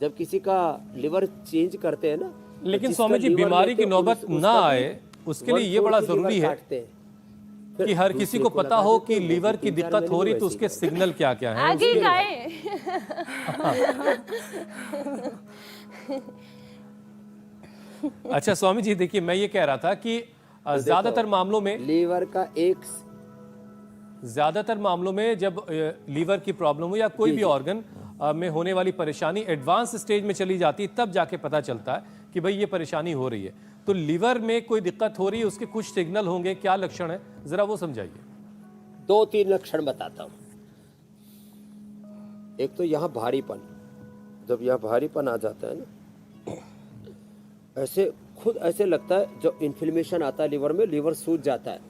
जब किसी का लिवर चेंज करते हैं ना, लेकिन स्वामी जी बीमारी की नौबत ना आए उसके लिए ये बड़ा जरूरी है कि हर किसी को पता हो कि लीवर की दिक्कत हो रही तो उसके सिग्नल क्या क्या है। आगे गाएं। अच्छा स्वामी जी देखिए, मैं ये कह रहा था कि ज्यादातर मामलों में जब लीवर की प्रॉब्लम हो या कोई भी ऑर्गन में होने वाली परेशानी एडवांस स्टेज में चली जाती है, तब जाके पता चलता है कि भाई ये परेशानी हो रही है। तो लीवर में कोई दिक्कत हो रही है, उसके कुछ सिग्नल होंगे, क्या लक्षण है, जरा वो समझाइए। 2-3 लक्षण बताता हूं। एक तो यहाँ भारीपन, जब यहाँ भारीपन आ जाता है ना, ऐसे खुद ऐसे लगता है, जो इन्फ्लेमेशन आता है लीवर में, लीवर सूज जाता है।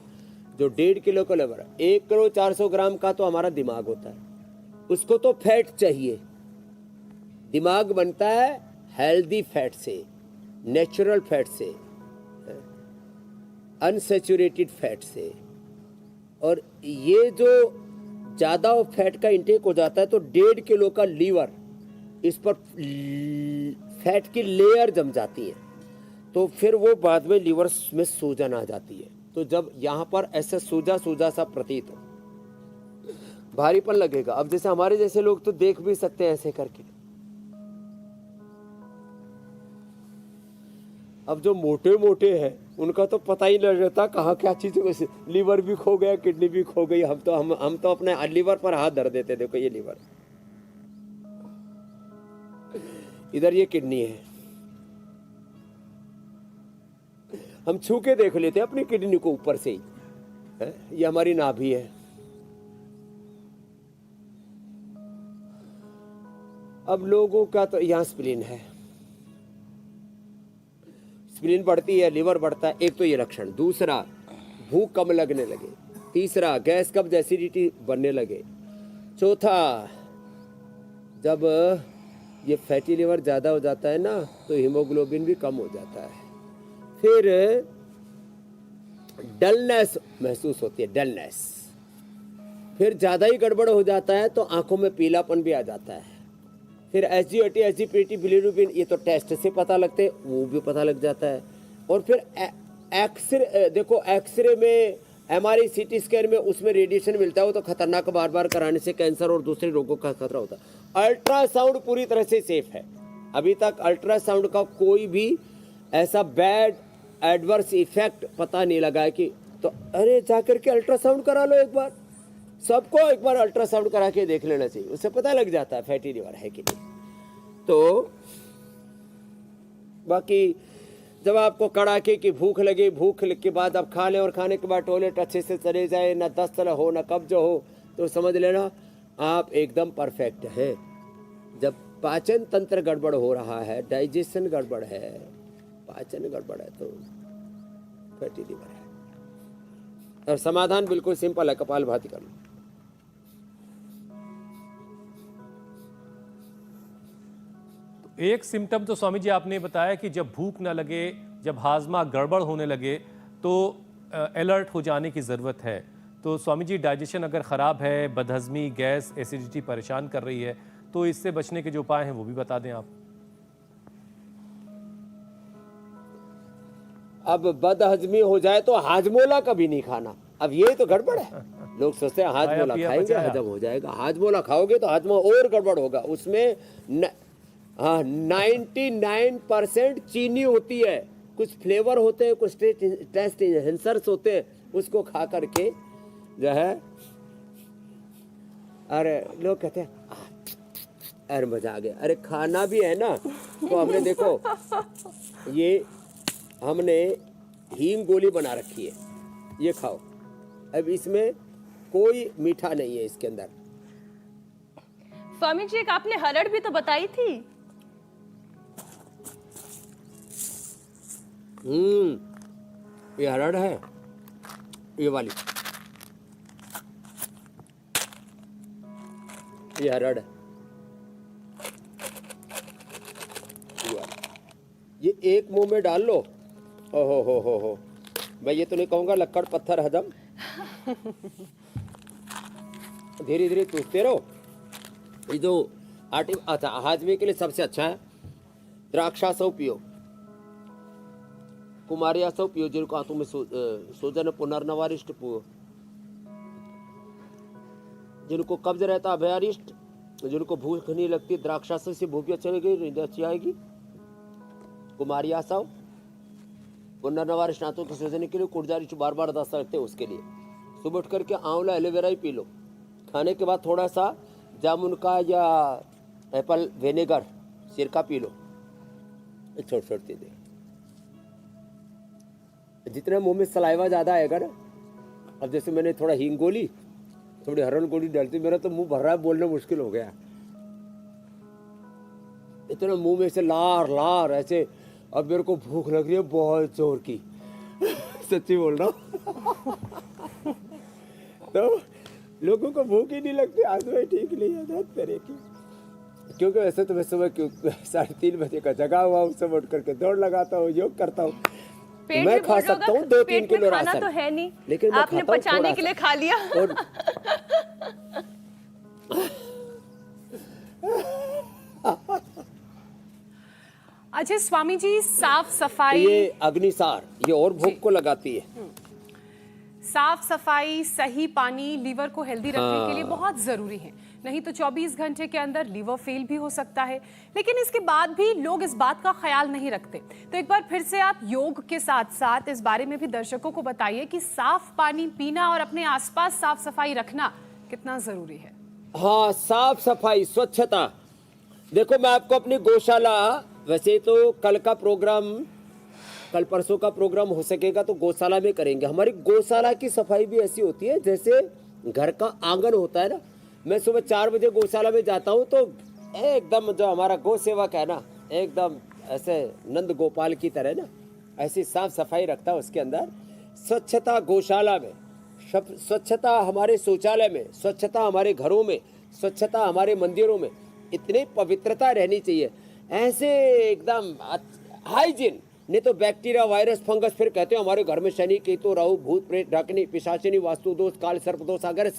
जो 1.5 किलो का लीवर है, 1 किलो 400 ग्राम का तो हमारा दिमाग होता है, उसको तो फैट चाहिए। दिमाग बनता है हेल्दी फैट से, नेचुरल फैट से, अनसैचुरेटेड फैट से। और ये जो ज़्यादा फैट का इंटेक हो जाता है तो 1.5 किलो का लीवर, इस पर फैट की लेयर जम जाती है, तो फिर वो बाद में लीवर में सूजन आ जाती है। तो जब यहाँ पर ऐसा सूजा सूजा सा प्रतीत हो, भारीपन लगेगा। अब जैसे हमारे जैसे लोग तो देख भी सकते हैं ऐसे करके। अब जो मोटे मोटे हैं उनका तो पता ही नहीं रहता कहाँ क्या चीज है, लीवर भी खो गया, किडनी भी खो गई। हम तो अपने लीवर पर हाथ धर देते, देखो ये लीवर, इधर ये किडनी है, हम छू के देख लेते हैं अपनी किडनी को ऊपर से ही, ये हमारी नाभि है। अब लोगों का तो यहाँ स्प्लीन है, स्प्लीन बढ़ती है, लीवर बढ़ता है। एक तो ये लक्षण। दूसरा, भूख कम लगने लगे। तीसरा, गैस कब्ज एसिडिटी बनने लगे। चौथा, जब ये फैटी लिवर ज़्यादा हो जाता है ना तो हीमोग्लोबिन भी कम हो जाता है। फिर डलनेस महसूस होती है, डलनेस। फिर ज़्यादा ही गड़बड़ हो जाता है तो आंखों में पीलापन भी आ जाता है। फिर एसजीओटी, एसजीपीटी, बिलिरुबिन, ये तो टेस्ट से पता लगते हैं, वो भी पता लग जाता है। और फिर एक्सरे, देखो एक्सरे में, एमआरआई, सीटी स्कैन में, उसमें रेडिएशन मिलता है, वो तो खतरनाक, बार बार कराने से कैंसर और दूसरे रोगों का खतरा होता है। अल्ट्रासाउंड पूरी तरह से सेफ है। अभी तक अल्ट्रासाउंड का कोई भी ऐसा बैड एडवर्स इफेक्ट पता नहीं लगा है कि, तो अरे जाकर के अल्ट्रासाउंड करा लो एक बार। सबको एक बार अल्ट्रासाउंड करा के देख लेना चाहिए, उससे पता लग जाता है फैटी लिवर है कि नहीं। तो बाकी जब आपको कड़ाके की भूख लगे, भूख के बाद आप खा लें और खाने के बाद टॉयलेट अच्छे से चले जाए, ना दस्त हो ना कब्ज हो, तो समझ लेना आप एकदम परफेक्ट हैं। जब पाचन तंत्र गड़बड़ हो रहा है, डाइजेशन गड़बड़ है, पाचन गड़बड़ है, तो फैटी लिवर है। और समाधान बिल्कुल सिंपल है, कपालभाति कर लो। एक सिम्टम तो स्वामी जी आपने बताया कि जब भूख ना लगे, जब हाजमा गड़बड़ होने लगे तो अलर्ट हो जाने की ज़रूरत है। तो स्वामी जी डाइजेशन अगर ख़राब है, बदहज़मी, गैस, एसिडिटी परेशान कर रही है, तो इससे बचने के जो उपाय हैं वो भी बता दें आप। अब बदहजमी हो जाए तो हाजमोला कभी नहीं खाना। अब ये तो गड़बड़ है, लोग सोचते हैं हाजमोला खाएंगे हजम हो जाएगा। हाजमोला खाओगे तो हाजमा और गड़बड़ होगा। उसमें 99% चीनी होती है, कुछ फ्लेवर होते हैं, कुछ टेस्ट एनहेंसर्स होते हैं, उसको खा करके जो है, अरे लोग कहते हैं अरे मजा आ गया। अरे खाना भी है ना, तो हमने देखो ये हमने हींग गोली बना रखी है, ये खाओ। अब इसमें कोई मीठा नहीं है इसके अंदर। स्वामी जी एक आपने हरड़ भी तो बताई थी। ये हरड़ है, ये वाली, ये हरड़ है, ये एक मुंह में डाल लो। हो मैं ये तो नहीं कहूंगा लक्कड़ पत्थर हजम, धीरे धीरे चूसते रहो। ये जो अच्छा, हाजमे के लिए सबसे अच्छा है द्राक्षासव पियो, कुमारियासव पियो, जिनको आंतों में सूजन पुनर्नवारिष्ट पियो, जिनको कब्ज रहता अभयारिष्ट, जिनको भूख नहीं लगती द्राक्षासव से भूख भी अच्छी आएगी। कुमारियासव पुनर्नवारिष्ट आंतों के सूजन के लिए, कुर्जारिष्ट बार बार दस्त लगते हैं उसके लिए। सुबह उठ करके आंवला एलोवेरा ही पी लो। खाने के बाद थोड़ा सा जामुन का या एप्पल विनेगर सिरका पी लो, छोटी छोटी दे। जितना मुंह में सलाइवा ज़्यादा आएगा ना, अब जैसे मैंने थोड़ा हींग गोली, थोड़ी हरन गोली डालती, मेरा तो मुंह भर रहा है, बोलना मुश्किल हो गया। इतना मुंह में से लार लार ऐसे। अब मेरे को भूख लग रही है बहुत जोर की, सच्ची बोल रहा हूँ। तो लोगों को भूख ही नहीं लगती, आज मैं ठीक नहीं है तरह की। क्योंकि वैसे तो मैं सुबह 3:30 बजे का जगा हुआ हूँ, सुबह उठ करके दौड़ लगाता हूँ, योग करता हूँ। मैं खा सकता हूँ 2-3 किलो राशन, तो है नहीं, लेकिन आपने पचाने के लिए खा लिया। और अच्छा स्वामी जी, साफ सफाई, ये अग्निसार, ये और भूख को लगाती है। साफ सफाई, सही पानी लीवर को हेल्दी रखने के लिए बहुत जरूरी है, नहीं तो 24 घंटे के अंदर लीवर फेल भी हो सकता है। लेकिन इसके बाद भी लोग इस बात का ख्याल नहीं रखते। तो एक बार फिर से आप योग के साथ साथ इस बारे में भी दर्शकों को बताइए कि साफ पानी पीना और अपने आसपास साफ सफाई रखना कितना जरूरी है। हाँ, साफ सफाई, स्वच्छता। देखो मैं आपको अपनी गौशाला, वैसे तो कल का प्रोग्राम, कल परसों का प्रोग्राम हो सकेगा तो गौशाला में करेंगे। हमारी गौशाला की सफाई भी ऐसी होती है जैसे घर का आंगन होता है ना। मैं सुबह 4 बजे गौशाला में जाता हूँ तो एकदम जो हमारा गौ सेवक है ना, एकदम ऐसे नंद गोपाल की तरह ना, ऐसी साफ सफाई रखता है उसके अंदर। स्वच्छता गौशाला में, स्वच्छता हमारे शौचालय में, स्वच्छता हमारे घरों में, स्वच्छता हमारे मंदिरों में, इतनी पवित्रता रहनी चाहिए ऐसे एकदम हाइजीन। नहीं तो बैक्टीरिया, वायरस, फंगस, फिर कहते हैं हमारे घर में शनि, केतु, राहु, भूत, प्रेत, डाकनी, पिशाचिनी, वास्तु दोष, काल सर्प दोष। अगर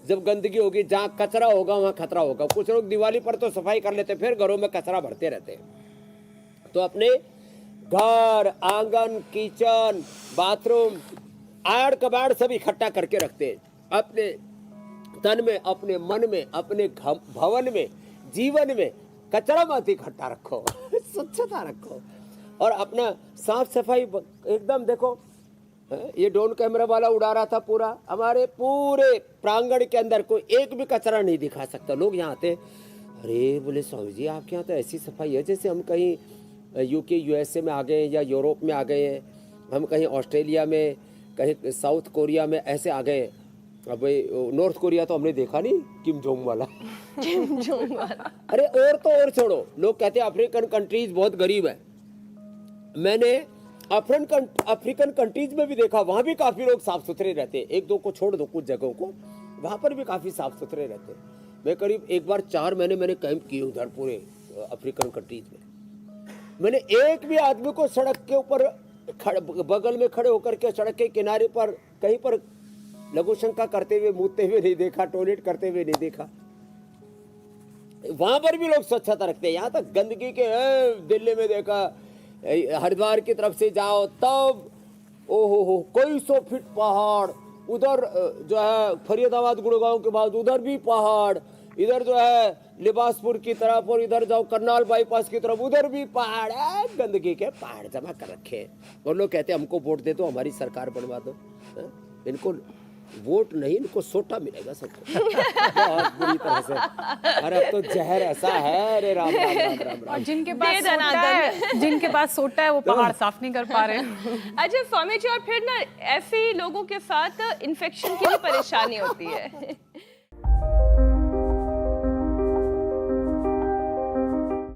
जब गंदगी होगी, जहाँ कचरा होगा वहाँ खतरा होगा। कुछ लोग दिवाली पर तो सफाई कर लेते, फिर घरों में कचरा भरते रहते हैं। तो अपने घर, आंगन, किचन, बाथरूम, आड़ कबाड़ सब इकट्ठा करके रखते हैं। अपने तन में, अपने मन में, अपने भवन में, जीवन में कचरा मत इकट्ठा रखो, स्वच्छता रखो और अपना साफ सफाई एकदम। देखो ये ड्रोन कैमरा वाला उड़ा रहा था पूरा, हमारे पूरे प्रांगण के अंदर कोई एक भी कचरा नहीं दिखा सकता। लोग यहाँ आते, अरे बोले स्वामी जी आपके यहाँ तो ऐसी सफाई है जैसे हम कहीं यूके USA में आ गए या यूरोप में आ गए हैं, हम कहीं ऑस्ट्रेलिया में, कहीं साउथ कोरिया में ऐसे आ गए। अब भाई नॉर्थ कोरिया तो हमने देखा नहीं, किम जोंग वाला। किम जोंग वाला। अरे और तो और छोड़ो, लोग कहते हैं अफ्रीकन कंट्रीज बहुत गरीब है। मैंने अफ्रीकन कंट्रीज में भी देखा, वहाँ भी काफ़ी लोग साफ सुथरे रहते हैं। 1-2 को छोड़ दो, कुछ जगहों को, वहाँ पर भी काफ़ी साफ सुथरे रहते हैं। मैं करीब एक बार 4 महीने मैंने कैंप किए उधर पूरे अफ्रीकन कंट्रीज में। मैंने एक भी आदमी को सड़क के ऊपर बगल में खड़े होकर के सड़क के किनारे पर कहीं पर लघु शंका करते हुए, मूतते हुए नहीं देखा, टॉयलेट करते हुए नहीं देखा। वहां पर भी लोग स्वच्छता रखते हैं। यहाँ तक गंदगी के, दिल्ली में देखा, हरिद्वार की तरफ से जाओ तब ओहो कोई 100 फीट पहाड़, उधर जो है फरीदाबाद गुड़गांव के बाद उधर भी पहाड़, इधर जो है लिबासपुर की तरफ और इधर जाओ करनाल बाईपास की तरफ उधर भी पहाड़ है, गंदगी के पहाड़ जमा कर रखे हैं। और लोग कहते हैं हमको वोट दे दो, हमारी सरकार बनवा दो। इनको वोट नहीं, इनको सोटा मिलेगा सबको बहुत बुरी तरह से। अरे अब तो जहर ऐसा है, अरे राम राम राम राम राम। और जिनके पास सोटा है वो पहाड़ साफ नहीं कर पा रहे हैं। अच्छा स्वामी जी, और फिर ना ऐसे ही लोगों के साथ इन्फेक्शन की भी परेशानी होती है।